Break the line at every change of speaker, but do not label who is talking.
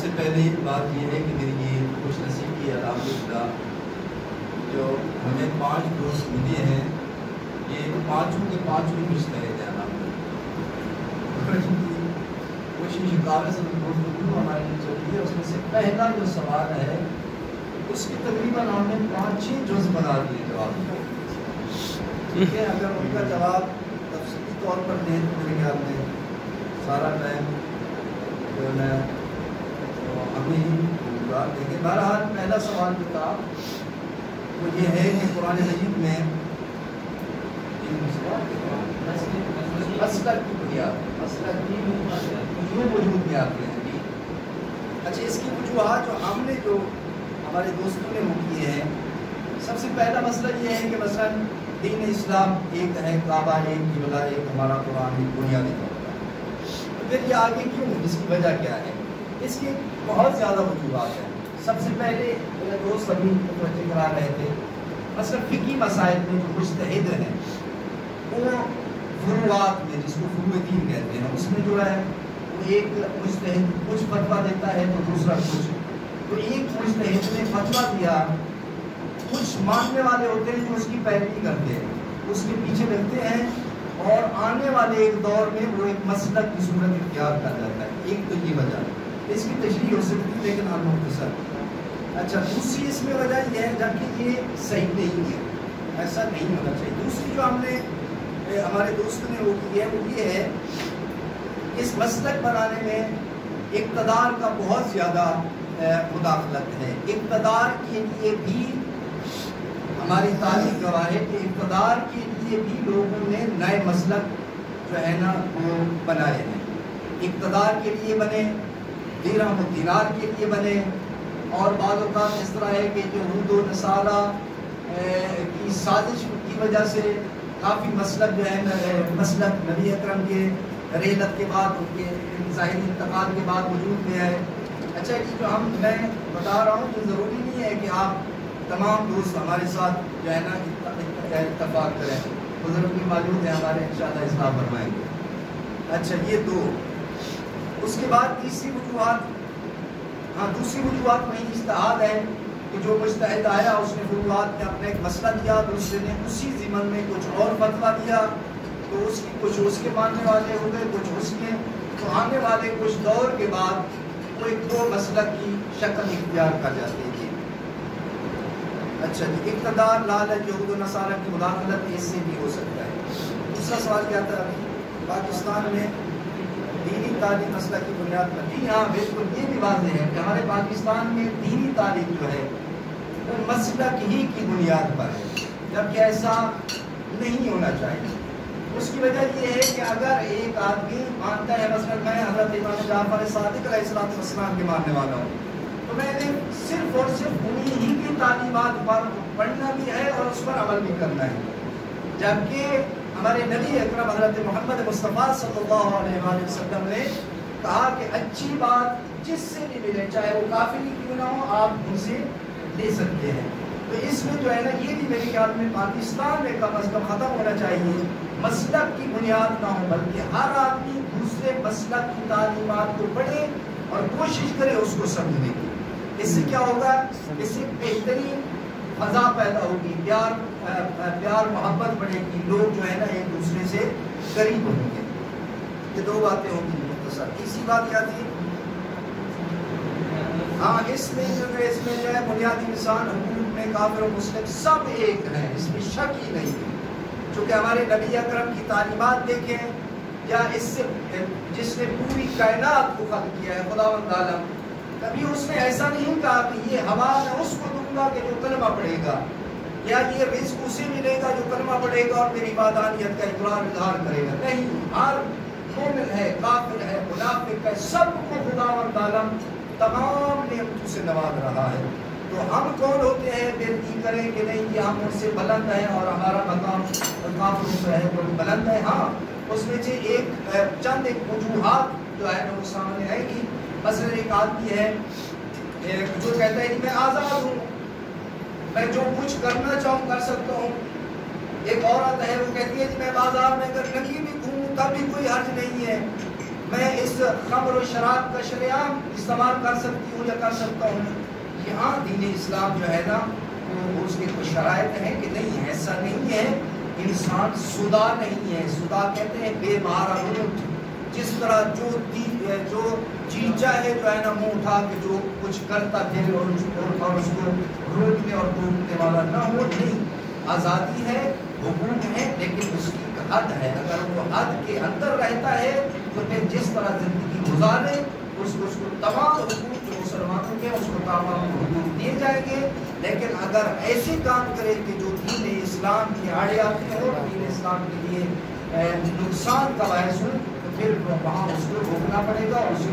سے پہلے بات یہ ہے کہ میری یہ خوش نصیبی ہے الحمدللہ، جو ہمیں 5 دوست ملے ہیں، یہ پانچوں کے پانچوں مجتہد ہیں الحمدللہ۔ کوشش کاغذ گفتگو ہمارے لیے چل رہی ہے، اس میں سے پہلا جو سوال ہے اس کی تقریباً ہم نے 5-6 جز بنا دیے جواب، ٹھیک ہے۔ اگر ان کا جواب تفصیلی طور پر دیں تو میرے خیال میں سارا ٹائم جو ہے ابھی دیکھیں۔ بہرحال پہلا سوال جو تھا وہ یہ ہے کہ قرآن مجید میں مسلک کی بنیاد، مسلک کی کیوں وجود میں آتے ہیں جی؟ اچھا، اس کی وجوہات جو ہم نے جو ہمارے دوستوں نے وہ کیے ہیں، سب سے پہلا مسئلہ یہ ہے کہ مثلا دین اسلام ایک ہے، کعبہ ایک، قبلہ ایک، ہمارا قرآن ایک بنیادی طور پر۔ پھر یہ آگے کیوں، اس کی وجہ کیا ہے؟ اس کی بہت زیادہ وجوہات ہیں۔ سب سے پہلے میرے دوست ابھی متوجہ کرا رہے تھے، مثلا فقہی مسائل میں جو مجتہد ہیں وہ فروعات میں، جس کو فروع دین کہتے ہیں، اس میں جو ہے وہ ایک مجتہد کچھ فتویٰ دیتا ہے تو دوسرا کچھ، تو ایک مجتہد نے فتویٰ دیا، کچھ ماننے والے ہوتے ہیں جو اس کی پیروی کرتے ہیں، اس کے پیچھے لگتے ہیں، اور آنے والے ایک دور میں وہ ایک مسلک کی صورت اختیار کر جاتا ہے۔ ایک تو یہ وجہ، اس کی تشریح ہو سکتی ہے لیکن ہم مختصر۔ اچھا، دوسری اس میں وجہ یہ ہے جبکہ یہ صحیح نہیں ہے، ایسا نہیں ہونا چاہیے۔ دوسری جو ہم نے ہمارے دوست نے وہ کی ہے وہ یہ ہے، اس مسلک بنانے میں اقتدار کا بہت زیادہ مداخلت ہے۔ اقتدار کے لیے بھی ہماری تاریخ گواہ ہے کہ اقتدار کے لیے بھی لوگوں نے نئے مسلک جو ہے نا وہ بنائے ہیں۔ اقتدار کے لیے بنے، درہم و دینار کے لیے بنے، اور بعض اوقات اس طرح ہے کہ یہود و نصارہ کی سازش کی وجہ سے کافی مسلک جو ہے مسلک نبی اکرم کے رحلت کے بعد، ان کے ظاہری انتقال کے بعد وجود میں آئے۔ اچھا، یہ جو میں بتا رہا ہوں، یہ ضروری نہیں ہے کہ آپ تمام دوست ہمارے ساتھ جو ہے نا اتفاق کریں، بزرگ بھی موجود ہیں ہمارے، انشاءاللہ اصلاح فرمائیں گے۔ اچھا، یہ دو۔ اس کے بعد تیسری وجوہات، دوسری وجوہات میں اجتہاد ہے کہ جو مجتہد آیا اس نے فروعات میں اپنا ایک مسئلہ دیا، دوسرے نے اسی ضمن میں کچھ اور فتویٰ دیا، تو اس کی کچھ اس کے ماننے والے ہو گئے، کچھ اس کے، تو آنے والے کچھ دور کے بعد وہ ایک دو مسلک کی شکل اختیار کر جاتے ہیں۔ اچھا جی، اقتدار، لالچ، یہود و نصارہ کی مداخلت اس سے بھی ہو سکتا ہے۔ دوسرا سوال کیا تھا؟ پاکستان میں دینی تعلیم مسئلہ کی بنیاد پر، جی ہاں بالکل، یہ بھی واضح ہے کہ ہمارے پاکستان میں دینی تعلیم جو ہے وہ مسلک ہی کی بنیاد پر ہے، جبکہ ایسا نہیں ہونا چاہیے۔ اس کی وجہ یہ ہے کہ اگر ایک آدمی مانتا ہے، مثلا میں حضرت امام جعفر صادق علیہ السلام کے ماننے والا ہوں، تو میں نے صرف اور صرف انہی ہی کی تعلیمات پر پڑھنا بھی ہے اور اس پر عمل بھی کرنا ہے، جبکہ ہمارے نبی اکرم حضرت محمد مصطفیٰ صلی اللہ علیہ وآلہ وسلم نے کہا کہ اچھی بات جس سے بھی ملے، چاہے وہ کافر ہی کیوں نہ ہو، آپ ان سے لے سکتے ہیں۔ تو اس میں جو ہے نا یہ بھی میرے خیال میں پاکستان میں کم از کم ختم ہونا چاہیے، مسلک کی بنیاد نہ ہو، بلکہ ہر آدمی دوسرے مسلک کی تعلیمات کو پڑھے اور کوشش کرے اس کو سمجھنے کی۔ اس سے کیا ہوگا؟ اس سے بہترین فضا پیدا ہوگی، پیار محبت بڑھے گی، لوگ جو ہے نا ایک دوسرے سے قریب ہوں گے۔ یہ دو باتیں ہوں گی مختصر۔ تیسری بات کیا تھی؟ ہاں، اس میں جو ہے بنیادی انسان حقوق میں کافر و مسلم سب ایک ہیں، اس میں شک ہی نہیں ہے، چونکہ ہمارے نبی اکرم کی تعلیمات دیکھیں، یا اس سے جس نے پوری کائنات کو خلق کیا ہے، خداوند عالم، کبھی اس نے ایسا نہیں کہا کہ یہ ہوا میں اس کو دوں گا کہ جو کلمہ پڑھے گا، یا یہ رزق اسے ملے گا جو کلمہ پڑھے گا اور میری وحدانیت کا اظہار کرے گا۔ نہیں، ہر مومن ہے، کافر ہے، منافق ہے، سب کو خداوند عالم تمام نعمتوں سے نواز رہا ہے۔ تو ہم کون ہوتے ہیں بےنتی کریں کہ نہیں یہ ہم ان سے بلند ہیں اور ہمارا مقام کافروں سے ہے وہ بلند ہے؟ ہاں، اس میں سے چند وجوہات جو ہے وہ سامنے آئے گی۔ مثلا ایک آدمی ہے جو کہتا ہے کہ میں آزاد ہوں، میں جو کچھ کرنا چاہوں کر سکتا ہوں۔ ایک عورت ہے وہ کہتی ہے کہ میں بازار میں اگر ننگی بھی گھوموں تب بھی کوئی حرج نہیں ہے، میں اس خمر و شراب کا شریعام استعمال کر سکتی ہوں یا کر سکتا ہوں؟ یہاں دین اسلام جو ہے نا وہ اس کے کچھ شرائط ہیں کہ نہیں ایسا نہیں ہے. انسان سدا نہیں ہے. سدا کہتے ہیں بے مارا اونٹ. جس طرح جو جی چاہے جو ہے نا منہ اٹھا کے جو کچھ کرتا پھر اور اس کو روکنے اور ٹوکنے والا نہ ہو. نہیں, آزادی ہے, حقوق ہے, لیکن اس کی حد ہے. اگر وہ حد کے اندر رہتا ہے تو پھر جس طرح زندگی گزارے اس کو تمام حقوق جو مسلمانوں کے اس کو تمام حقوق دیے جائیں گے. لیکن اگر ایسے کام کرے کہ جو دین اسلام کی آڑے آتے ہو, دین اسلام کے لیے نقصان کا باعث ہو, تو پھر وہاں اس کو روکنا پڑے گا اور اسے